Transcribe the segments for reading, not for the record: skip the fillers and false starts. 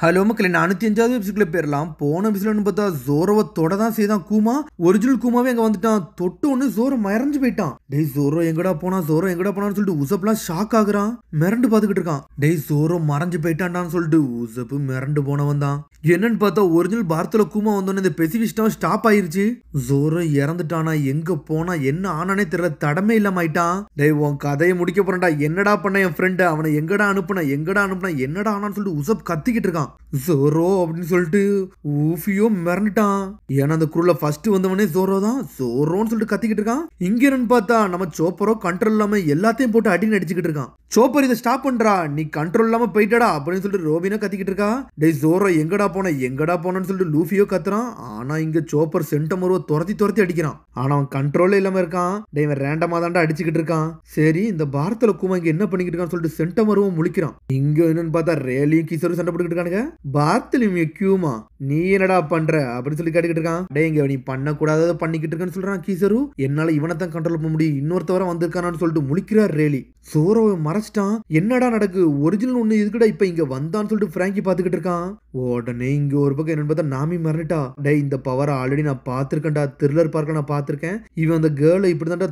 Hello மக்களே, 405வது எபிசோட்ல போயிடலாம். போன எபிசோட்னு பார்த்தா ஜோரோவை தொட தான் செய்தான் கூமா. ஒரிஜினல் கூமாவே அங்க வந்துட்டான். தொட்டு ஒன்று ஜோரோ மறைஞ்சு போயிட்டான். டேய் ஜோரோ எங்கடா போனா, ஜோரோ எங்கடா போனான்னு சொல்லிட்டு உசப்லாம் ஷாக் ஆகுறான். மிரண்டு பார்த்துக்கிட்டு இருக்கான். டேய் ஜோரோ மறைஞ்சு போயிட்டான்டான்னு சொல்லிட்டு உசப்பு மிரண்டு போனவன் தான். என்னன்னு பார்த்தா ஒரிஜினல் பாரத்துல கூமா வந்தோன்னு இந்த பெசிபிஸ்டம் ஸ்டாப் ஆயிருச்சு. ஜோரோ இறந்துட்டானா, எங்க போனா, என்ன ஆனானே தெரியல, தடமே இல்லாம ஆயிட்டான். டேய் உன் கதையை முடிக்க போறேன்டா, என்னடா பண்ண என் ஃப்ரெண்டு, அவனை எங்கடா அனுப்புன என்னடா ஆனான்னு சொல்லிட்டு உசப் கத்திக்கிட்டு இருக்கான். ஜோரோ அப்படின்னு சொல்லிட்டு ஊஃபியோ மிரண்டுட்டான். ஏன்னா அந்த குரூல ஃபர்ஸ்ட் வந்தவனே ஜோரோ தான். ஜோரோன்னு சொல்லிட்டு கத்திக்கிட்டு இருக்கான். இங்க என்னன்னு பார்த்தா நம்ம சோப்பரோ கண்ட்ரோல் இல்லாம எல்லாத்தையும் போட்டு அடின்னு அடிச்சுக்கிட்டு இருக்கான். சோப்பர் இதை ஸ்டாப் பண்றா, நீ கண்ட்ரோல் இல்லாம போயிட்டடா அப்படின்னு சொல்லிட்டு ரோபினா கத்திக்கிட்டு இருக்கா. டேய் ஜோரோ எங்கடா போனன்னு சொல்லிட்டு லூஃபியோ கத்துறான். ஆனா இங்க சோப்பர் சென்டமருவ துரத்தி அடிக்கிறான். ஆனா அவன் கண்ட்ரோலே இல்லாம இருக்கான். டேய் இவன் ரேண்டமா தாண்டா அடிச்சுக்கிட்டு இருக்கான். சரி இந்த பாரத்துல கூமா இங்க என்ன பண்ணிக்கிட்டு இருக்கான்னு சொல்லிட்டு சென்டமருவும் முழிக்கிறான். இங்க என்னன்னு பார்த்தா ரேலியும் கிசரும் சண்டை போட்டுக்கிட்டு இருக்கானுங்க. பாரத்திலும் கியூமா நீ என்னடா பண்ற அப்படின்னு சொல்லி கேட்டுக்கிட்டு இருக்கான். டே இங்க நீ பண்ணக்கூடாத பண்ணிக்கிட்டு இருக்கான்னு சொல்றான் கீசரு. என்னால இவனை தான் கண்ட்ரோல் பண்ண முடியும், இன்னொருத்தவரை வந்திருக்கானு சொல்லிட்டு முழிக்கிறார் ரேலி. சோரோவை மறைச்சிட்டான். என்னடா நடக்கு, ஒரிஜினல் ஒண்ணு இதுக்கடா இப்ப இங்க வந்தான்னு சொல்லிட்டு பிராங்கி பாத்துக்கிட்டு இருக்கான். உடனே இங்க ஒரு பக்கம் என்னன்னு பார்த்தா நாமி மறந்துட்டா. டே இந்த பவரை ஆல்ரெடி நான் பாத்திருக்கேன்டா, த்ரில்லர் பார்க்க நான் பாத்திருக்கேன். இவன் அந்த கேர்ளை இப்படிதான்டா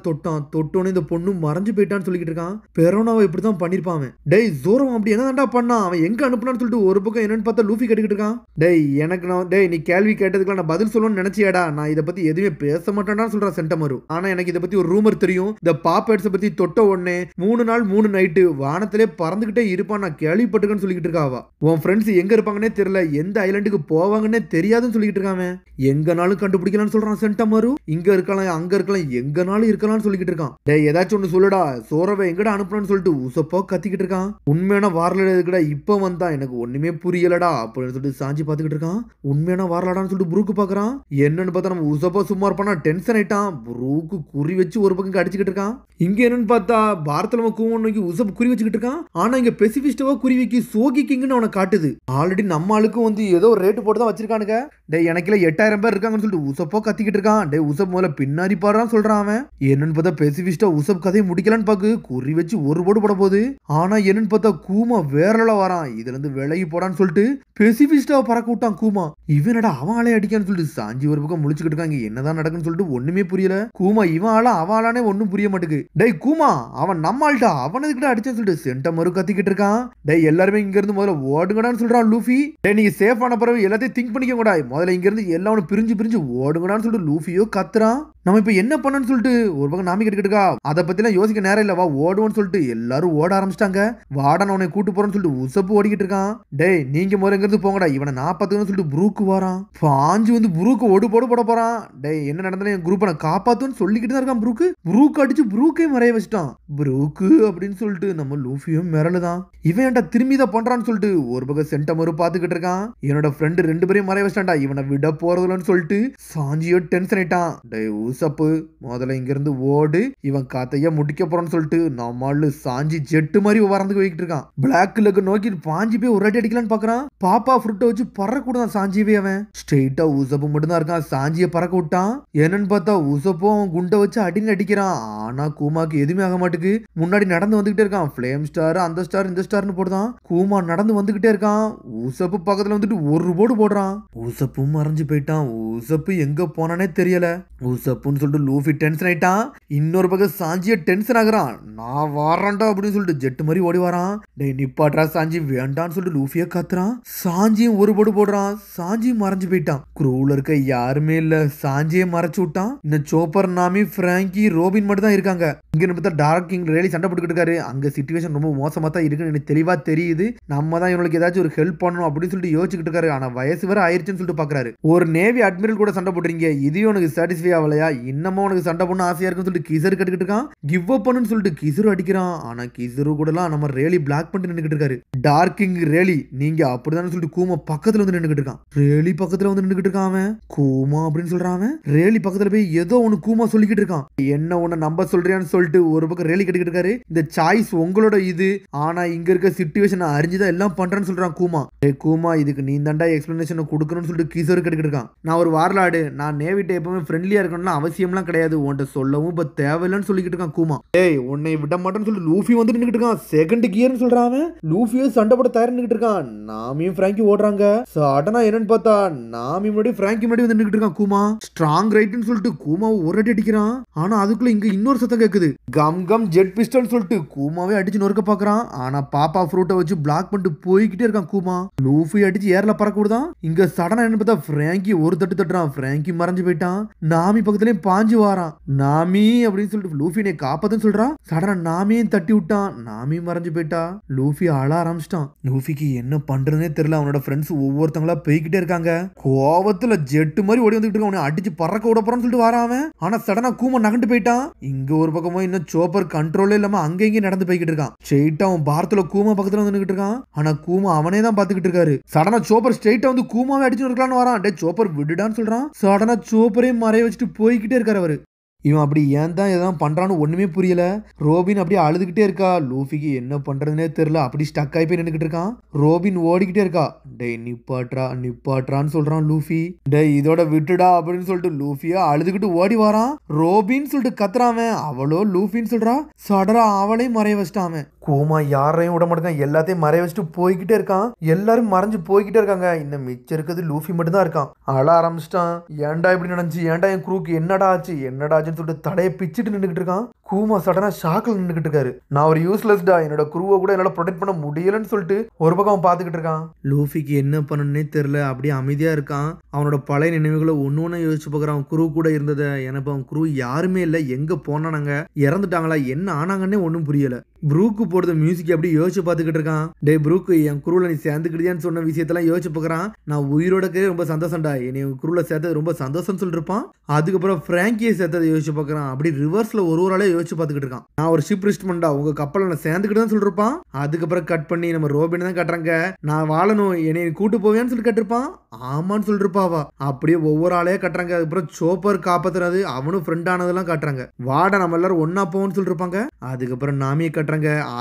தொட்டோன்னு இந்த பொண்ணு மறைஞ்சு போயிட்டான்னு சொல்லிக்கிட்டு இருக்கான். பெரோனாவை இப்படிதான் பண்ணிருப்பான். டேய் ஜோரோ அப்படி என்னதான்டா பண்ணான், அவன் எங்க அனுப்புனான்னு சொல்லிட்டு ஒரு பக்கம் என்னன்னு பார்த்தா லூஃபி கேட்டுக்கிட்டு இருக்கான். டேய் எனக்கு டேய் நீ கேள்வி கேட்டதுக்கு நான் பதில் சொல்லணும்னு நினைச்சியாடா, நான் இதை பத்தி எதுவுமே பேச மாட்டேன்டான்னு சொல்றான் சென்டமரு. ஆனா எனக்கு இதை பத்தி ஒரு ரூமர் தெரியும். இந்த பாப்பேட்ஸை பத்தி தொட்ட உடனே 3 நாள் 3 நைட்டு வானத்திலே பறந்துகிட்டே இருப்பான் நான் கேள்விப்பட்டிருக்கேன்னு சொல்லிக்கிட்டு இருக்காவா. உன் ஃப்ரெண்ட்ஸ் எங்க இருப்பாங்கன்னே தெரியல, எந்த ஐலாண்டுக்கு போவாங்கன்னே தெரியாதுன்னு சொல்லிக்கிட்டு இருக்காம. எங்கனாலும் கண்டுபிடிக்கலாம்னு சொல்றான் சென்டமரு. இங்க இருக்கலாம் அங்க இருக்கலாம் எங்கனாலும் இருக்கலாம்னு சொல்லிக்கிட்டு இருக்கான். டேய் ஏதாச்சும் ஒண்ணு சொல்லுடா, சோரவை எங்கடா அனுப்பணும்னு சொல்லிட்டு உசப்போ கத்திக்கிட்டு இருக்கான். உண்மையான வாரல எதுக்குடா இப்ப வந்தா, எனக்கு ஒண்ணுமே புரியலடா அப்படின்னு சொல்லிட்டு சாஞ்சி பாத்துக்கிட்டு இருக்கான். உண்மையான வாரலாடான்னு சொல்லிட்டு புரூக்கு பாக்குறான். என்னன்னு பார்த்தா நம்ம உசப்பா சும்மா இருப்பானா, டென்ஷன் ஆயிட்டான். புரூக்கு குறி வச்சு ஒரு பக்கம் அடிச்சுக்கிட்டு இருக்கான். இங்க என்னன்னு பார்த்தா பாரத்துல கூவனுக்கு உசப் குறி வச்சுக்கிட்டு இருக்கான். ஆனா இங்க பெசிபிஸ்டவா குறி வைக்கி சோகி கிங்னு அவனை காட்டுது. ஆல்ரெடி நம்ம ஆளுக்கும் வந்து ஏதோ ரேட்டு போட்டு தான் வச்சிருக்கானுங்க. டேய் எனக்குல 8000 பேர் இருக்காங்கன்னு சொல்லிட்டு உசப்போ கத்திக்கிட்டு இருக்கான். டேய் உசப் முதல்ல பின்னாடி பாடுறான்னு சொல்றான் அவன். என்னன்னு பார்த்தா பெசிபிஸ்டா உசப் கதையை முடிக்கலான்னு பாக்கு குறி வச்சு ஒரு போடு போட போகுது. ஆனா என்னன்னு பார்த்தா கூமா வேறல வரான். இதுல இருந்து விலகி போடான்னு சொல்லிட்டு பெசிபிஸ்டாவை பறக்க விட்டான் கூமா. இவனடா அவன் ஆளே அடிக்கான்னு சொல்லிட்டு சாஞ்சி ஒரு பக்கம் முழிச்சுக்கிட்டு இருக்காங்க. என்னதான் நடக்குன்னு சொல்லிட்டு ஒண்ணுமே புரியல. கூமா இவன் ஆளா அவன் ஆளானே ஒன்னும் புரிய மாட்டுக்கு. டேய் கூமா அவன் நம்ம ஆள்டா, அவனுக்கு அடிச்சேன்னு சொல்லிட்டு சென்டமரு கத்திக்கிட்டு இருக்கான். டேய் எல்லாருமே இங்க இருந்து முதல்ல ஓடுங்கடான்னு சொல்றான் லூஃபி. டேய் நீங்க சேஃபான பிறகு எல்லாத்தையும் திங்க் பண்ணிக்க கூடா, முதல்ல இங்க இருந்து எல்லாரும் பிரிஞ்சு ஓடுங்கடான்னு சொல்லிட்டு லூஃபியோ கத்துறான். நம்ம இப்ப என்ன பண்ணன்னு சொல்லிட்டு ஒரு பக்கம் நாமி கேட்டுக்கிட்டு இருக்கா. அதை பத்தி எல்லாம் யோசிக்க நேரம் இல்ல, வா ஓடுவோன்னு சொல்லிட்டு எல்லாரும் ஓட ஆரம்பிச்சிட்டாங்க. வாடன் அவனை கூட்டு போறேன்னு சொல்லிட்டு உசப்பு ஓடிக்கிட்டு இருக்கான். டேய் நீங்க முதல்ல இங்க இருந்து போங்கடா, இவனை நான் பாத்துக்கணும்னு சொல்லிட்டு புரூக்கு வரான். பாஞ்சு வந்து புரூக்கு ஓடு போட போறான். டேய் என்ன நடந்தாலும் என் குரூப்பை நான் காப்பாத்துன்னு சொல்லிக்கிட்டு தான் இருக்கான். புரூக்கு அடிச்சு புரூக்கே மறைய வச்சுட்டான். புரூக்கு அப்படின்னு சொல்லிட்டு நம்ம லூஃபியும் மிரளுதான். இவன் ஏன்டா திரும்பி தான் பண்றான்னு சொல்லிட்டு ஒரு பக்கம் சென்டமரு பாத்துக்கிட்டு இருக்கான். என்னோட ஃப்ரெண்டு 2 பேரையும் மறைய வச்சிட்டான்டா, இவனை விட போறதுலன்னு சொல்லிட்டு சாஞ்சியோ டென்ஷன் ஆயிட்டான். டேய் உசப்பு முதல்ல இங்க இருந்து ஓடு, இவன் காத்தையா முடிக்க போறான்னு சொல்லிட்டு நம்மளு சாஞ்சி ஜெட்டு மாதிரி வரந்து போய்கிட்டு இருக்கான். பிளாக் லெக் நோக்கி பாஞ்சி போய் ஒரு அடி அடிக்கலான்னு பாக்குறான். பாப்பா ஃப்ரூட்டை வச்சு பறக்க கூடாதான் சாஞ்சியவே. அவன் ஸ்ட்ரெயிட்டா உசப்பு மட்டும் தான் இருக்கான். சாஞ்சிய பறக்க விட்டான். என்னன்னு பார்த்தா உசப்பும் அவன் குண்டை வச்சு அடின்னு அடிக்கிறான். ஆனா கூமாக்கு எதுவுமே ஆக மாட்டுக்கு. முன்னாடி நடந்து வந்துகிட்டே இருக்கான். பிளேம் ஸ்டார் அந்த ஸ்டார் இந்த ஸ்டார்னு போடுதான். கூமா நடந்து வந்துகிட்டே இருக்கான். உசப்பு பக்கத்துல வந்துட்டு ஒரு போடு போடுறான். உசப்பும் மறைஞ்சு போயிட்டான். உசப்பு எங்க போனானே தெரியல. உசப்புன்னு சொல்லிட்டு லூஃபி டென்ஷன் ஆயிட்டான். இன்னொரு பக்கம் சாஞ்சிய டென்ஷன் ஆகுறான். நான் வாரண்டா அப்படின்னு சொல்லிட்டு ஜெட்டு மாதிரி ஓடி வரான். டேய் நிப்பாட்ரா சாஞ்சி வேண்டான்னு சொல்லிட்டு லூஃபியா கத்துறான். சாஞ்சியும் ஒரு போடு போடுறான். சாஞ்சியும் மறைஞ்சு போயிட்டான். குரூல இருக்க யாருமே இல்ல, சாஞ்சியை மறைச்சு விட்டான். இந்த சோப்பர் நாமி பிராங்கி ரோபின் மட்டும் தான் இருக்காங்க. இங்க பார்த்தா டார்க் கிங் ரேலி சண்டை போட்டுக்கிட்டு இருக்காரு. அங்க சிச்சுவேஷன் ரொம்ப மோசமா தான் இருக்குன்னு எனக்கு தெளிவா தெரியுது. நம்ம தான் இவங்களுக்கு ஏதாச்சும் ஒரு ஹெல்ப் பண்ணணும் அப்படின்னு சொல்லிட்டு யோசிச்சுக்கிட்டு இருக்காரு. ஆனா வயசு வர ஆயிருச்சுன்னு சொல்லிட்டு பாக்குறாரு. ஒரு நேவி அட்மிரல் கூட சண்டை போட்டுறீங்க, இது உனக்கு சாட்டிஸ்ஃபை ஆகலையா, இன்னமும் உனக்கு சண்டை பண்ண ஆசையா இருக்குன்னு சொல்லிட்டு கிசரு கட்டுக்கிட்டு இருக்கான். கிவ் அப் பண்ணுன்னு சொல்லிட்டு கிசரு அடிக்கிறான். ஆனா கிசரு கூட எல்லாம் நம்ம ரேலி பிளாக் பண்ணிட்டு நின்னுக்கிட்டு இருக்காரு. டார்க் கிங் ரேலி நீங்க அப்படிதான் சொல்லிட்டு கூமா பக்கத்துல வந்து நின்னுக்கிட்டு இருக்கான். ரேலி பக்கத்துல வந்து நின்னுக்கிட்டு இருக்கான். அவன் கூமா அப்படின்னு சொல்றான். ரேலி பக்கத்துல போய் ஏதோ ஒன்னு கூமா சொல்லிக்கிட்டு இருக்கான். என்ன ஒன்னு நம்ப சொல்றியான்னு சொல்லிட்டு ஒரு பக்கம் ரேலி கட்டிக்கிட்டு இருக்காரு. இந்த சாய்ஸ் உங்களோட இது, ஆனா இங்க இருக்க சிச்சுவேஷன் அறிஞ்சுதான் எல்லாம் பண்றேன்னு சொல்றான் கூமா. கூமா இதுக்கு நீ தாண்டா எக்ஸ்பிளனேஷன் கொடுக்கணும்னு சொல்லிட்டு கிசரு கட்டிக்கிட்டு இருக்கான். நான் ஒரு வார்லாடு, நான் நேவிட்ட எப்பவுமே ஃப்ரெண்ட்லியா இருக்கணும்னா அவசியம்லாம் கிடையாது, உன்கிட்ட சொல்லவும் இப்ப தேவையில்லைன்னு சொல்லிக்கிட்டு இருக்கான் கூமா. ஏய் உன்னை விட மாட்டேன்னு சொல்லி லூஃபி வந்து நின்னுட்டு இருக்கான். செகண்ட் கியர்னு சொல்றான். லூஃபியோ சண்டை போட தயார் நின்னுட்டு இருக்கான். நாமியும் பிராங்கி ஓடுறாங்க. சடனா என்னன்னு பார்த்தா நாமி முன்னாடி பிராங்கி முன்னாடி வந்து நின்னுட்டு இருக்கான் கூமா. ஸ்ட்ராங் ரைட்னு சொல்லிட்டு கூமாவை ஒரு அடி அடிக்கிறான். ஆனா அதுக்குள்ள இங்க இன்னொரு சத்தம் கேக்குது. கம் கம் ஜெட் பிஸ்டல் சொல்லிட்டு கூமாவே அடிச்சு நொறுக்க பாக்குறான். ஆனா பாப்பா ஃப்ரூட்டை வச்சு பிளாக் பண்ணிட்டு போய்கிட்டே இருக்கான் கூமா. லூஃபி அடிச்சு ஏர்ல பறக்க விடுதான். இங்க சடனா என்ன பார்த்தா பிராங்கி ஒரு தட்டு தட்டுறான். பிராங்கி மறைஞ்சு போயிட்டான். நாமி பக்கத்துலயே பாஞ்சு வாரான். நாமி அப்படின்னு சொல்லிட்டு லூஃபினை காப்பாத்துன்னு சொல்றான். சடனா நாமியும் தட்டி விட்டான். நாமி மறைஞ்சு போயிட்டா. லூஃபி அழ ஆரம்பிச்சிட்டான். லூஃபிக்கு என்ன பண்றதுனே தெரியல. அவனோட ஃப்ரெண்ட்ஸ் ஒவ்வொருத்தங்களா போய்கிட்டே இருக்காங்க. கோவத்துல ஜெட்டு மாதிரி ஓடி வந்துட்டு இருக்கான். அவனை அடிச்சு பறக்க விட போறான்னு சொல்லிட்டு வராம. ஆனா சடனா கூமா நகண்டு போயிட்டான். இங்க ஒரு பக்கமா இன்னும் சோப்பர் கண்ட்ரோலே இல்லாம அங்க இங்க நடந்து போய்கிட்டு இருக்கான். ஸ்ட்ரெயிட்டா அவன் பாரத்துல கூமா பக்கத்துல வந்து நின்னுட்டு இருக்கான். ஆனா கூமா அவனே தான் பாத்துக்கிட்டு இருக்காரு. சடனா சோப்பர் ஸ்ட்ரெயிட்டா வந்து கூமாவே அடிச்சு இருக்கலாம்னு வரான். டே சோப்பர் விடுடான்னு சொல்றான். சடனா சோப்பரே மறைய வச்சுட்டு போய்கிட்டே இருக்காரு அவரு. இவன் அப்படி ஏன் தான் எதாவது பண்றான்னு ஒண்ணுமே புரியல. ரோபின் அப்படியே அழுதுகிட்டே இருக்கா. லூஃபிக்கு என்ன பண்றதுனே தெரியல. அப்படி ஸ்டக் ஆகி போய் நின்னுக்கிட்டு இருக்கான். ரோபின் ஓடிக்கிட்டே இருக்கா. டேய் நிப்பாட்ரா நிப்பாட்ரான்னு சொல்றான் லூஃபி. டேய் இதோட விட்டுடா அப்படின்னு சொல்லிட்டு லூஃபியா அழுதுகிட்டு ஓடி வரான். ரோபின்னு சொல்லிட்டு கத்துறான். அவளோ லூஃபின்னு சொல்றா. சடரா அவளையும் மறைய வச்சிட்டான். கூமா யாரையும் விட மாட்டேங்க. எல்லாத்தையும் மறைய வச்சுட்டு போய்கிட்டே இருக்கான். எல்லாரும் மறைஞ்சு போய்கிட்டே இருக்காங்க. இன்னும் மிச்சம் இருக்கிறது லூஃபி மட்டும் தான் இருக்கான். அழ ஆரம்பிச்சிட்டான். ஏன்டா இப்படி நடந்துச்சு, ஏன்டா என் குரூக்கு என்னடா ஆச்சு என்னடா ஆச்சுன்னு சொல்லிட்டு தலையை பிச்சுட்டு நின்றுகிட்டு இருக்கான். கூமா சடனா ஷாக்கில் நின்றுகிட்டு இருக்காரு. நான் ஒரு யூஸ்லெஸ்டா, என்னோட குருவை கூட என்னால ப்ரொடெக்ட் பண்ண முடியலன்னு சொல்லிட்டு ஒரு பக்கம் பாத்துக்கிட்டு இருக்கான். லூஃபிக்கு என்ன பண்ணணும்னே தெரியல. அப்படியே அமைதியா இருக்கான். அவனோட பழைய நினைவுகளை ஒன்னு யோசிச்சு பார்க்கறான். அவன் குரு கூட இருந்ததை. எனக்கு அவன் குரு யாருமே இல்லை, எங்க போனானாங்க, இறந்துட்டாங்களா, என்ன ஆனாங்கன்னே ஒன்றும் புரியல. ப்ரூக்கு போடுற மியூசிக் அப்படி யோசிச்சு பார்த்துக்கிட்டு இருக்கான். டே ப்ரூக்கு என் குருவில் நீ சேர்ந்துக்கிட்டியான்னு சொன்ன விஷயத்தெல்லாம் யோசிச்சு பார்க்குறான். நான் உயிரோடக்கே ரொம்ப சந்தோஷம்டா, என்னை குருவில் சேர்த்தது ரொம்ப சந்தோஷம்னு சொல்லிருப்பான். அதுக்கப்புறம் பிராங்கியை சேர்த்ததை யோசிச்சு பார்க்குறான். அப்படி ரிவர்ஸில் ஒரு ஆளே யோசிச்சு பார்த்துக்கிட்டு இருக்கான். நான் ஒரு ஷிப் ரிஸ்ட்மெண்டா, உங்க கப்பலை நான் சேர்ந்துக்கிட்டு தான் சொல்லிருப்பான். அதுக்கப்புறம் கட் பண்ணி நம்ம ரோபின் தான் கட்டுறாங்க. நான் வாழணும், என்னை கூட்டு போவேன்னு சொல்லி கட்டிருப்பான். ஆமான்னு சொல்லிருப்பாவா. அப்படியே ஒவ்வொரு ஆளையே கட்டுறாங்க. அதுக்கப்புறம் சோப்பர் காப்பாத்துறது, அவனும் ஃப்ரெண்ட் ஆனதெல்லாம் காட்டுறாங்க. வாட நம்ம எல்லாரும் ஒன்னா போவோம்னு சொல்லிருப்பாங்க. அதுக்கப்புறம் நாமியை கட்டுறாங்க.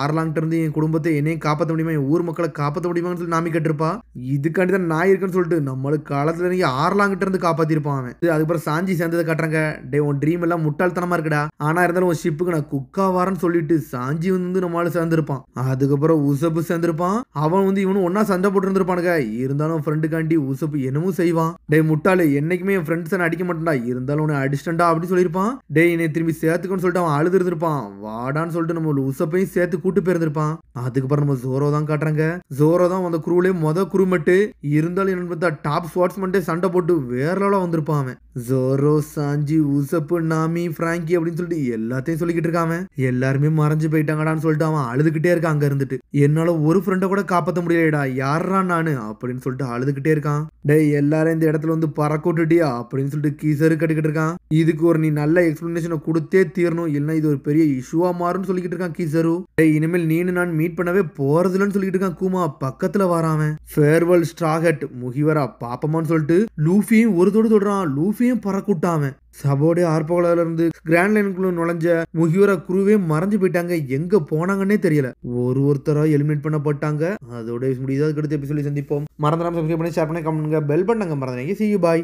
ஆர்லாங்கிட்ட இருந்து என் குடும்பத்தை என்னையும் காப்பாற்ற முடியுமா, என் ஊர் மக்களை காப்பாற்ற முடியுமான்னு சொல்லி நாமி கட்டிருப்பா. இதுக்காண்டி தான் நான் இருக்கேன்னு சொல்லிட்டு நம்மளுக்கு காலத்துல இருந்து ஆர்லாங்கிட்ட இருந்து காப்பாத்திருப்பான் அவன். அதுக்கப்புறம் சாஞ்சி சேர்ந்ததை கட்டுறாங்க. டே உன் ட்ரீம் எல்லாம் முட்டாள்தனமா இருக்குடா, ஆனா இருந்தாலும் உன் ஷிப்புக்கு நான் குக்கா வரேன்னு சொல்லிட்டு சாஞ்சி வந்து நம்மளால சேர்ந்திருப்பான். அதுக்கப்புறம் உசப்பு சேர்ந்திருப்பான். அவன் வந்து இவனும் ஒன்னா சண்டை போட்டு இருந்திருப்பானுங்க. இருந்தாலும் ஃப்ரெண்டுக்காண்டி உசப்பு என்னமோ செய்வான். டே முட்டாளு, என்னைக்குமே என் ஃப்ரெண்ட்ஸ் அடிக்க மாட்டேன்டா, இருந்தாலும் உன்னை அடிச்சிட்டா அப்படின்னு சொல்லியிருப்பான். டே என்னை திரும்பி சேர்த்துக்கன்னு சொல்லிட்டு அவன் அழுது இருந்திருப்பான். வாடான்னு சொல்லிட்டு நம்ம உசப்பையும் சேர்த்து கூட்டு போயிருந்திருப்பான். அதுக்கப்புறம் நம்ம ஜோரோ தான் காட்டுறாங்க. ஜோரோ தான் அந்த குருவிலே குருமட்டு. இருந்தாலும் என்ன பார்த்தா டாப் ஸ்வாட்ஸ்மன்ட்டே சண்டை போட்டு வேற லெவலா வந்திருப்பான் அவன். ஜோரோ, சாஞ்சி, உசப்பு, நாமி, பிராங்கி அப்படின்னு சொல்லிட்டு எல்லாத்தையும் சொல்லிக்கிட்டு இருக்கான். எல்லாருமே மறைஞ்சு போயிட்டாங்கடான்னு சொல்லிட்டு அவன் அழுதுகிட்டே இருக்கான். அங்க இருந்துட்டு என்னால ஒரு ஃப்ரெண்டை கூட காப்பாற்ற முடியலடா, யாரா நானு அப்படின்னு சொல்லிட்டு அழுதுகிட்டே இருக்கான். டேய் எல்லாரும் இந்த இடத்துல வந்து பறக்க விட்டுட்டியா அப்படின்னு சொல்லிட்டு கீசரு கட்டிக்கிட்டு இருக்கான். இதுக்கு ஒரு நீ நல்ல எக்ஸ்பிளனேஷனை கொடுத்தே தீரணும், இல்லைன்னா இது ஒரு பெரிய இஷ்யூவா மாறும்னு சொல்லிக்கிட்டு இருக்கான் கீசரு. டேய் இனிமேல் நீனு நான் மீட் பண்ணவே போறதுலன்னு சொல்லிட்டு இருக்கான். கூமா பக்கத்துல வராம ஃபேர்வெல் ஸ்ட்ராஹெட் முகிவரா பாப்பமான்னு சொல்லிட்டு லூஃபியும் ஒரு தொடு தொடுறான். லூஃபியும் பறக்கூட்டாமன். சபோடைய ஆர்ப்பகோலால இருந்து கிராண்ட் லைனுக்குள்ள நுழைஞ்ச முகிவரா குருவே மறைஞ்சு போயிட்டாங்க. எங்க போனாங்கன்னே தெரியல. ஒருத்தரா எலிமினேட் பண்ணப்பட்டாங்க. அதோட முடியுது. அதுக்கு அடுத்த எபிசோட சந்திப்போம். மறந்துடாம சப்ஸ்கிரைப் பண்ணி ஷேர் பண்ணி கமெண்ட் பண்ணுங்க. பெல் பண்ணுங்க. மறந்துடாதீங்க. See you bye.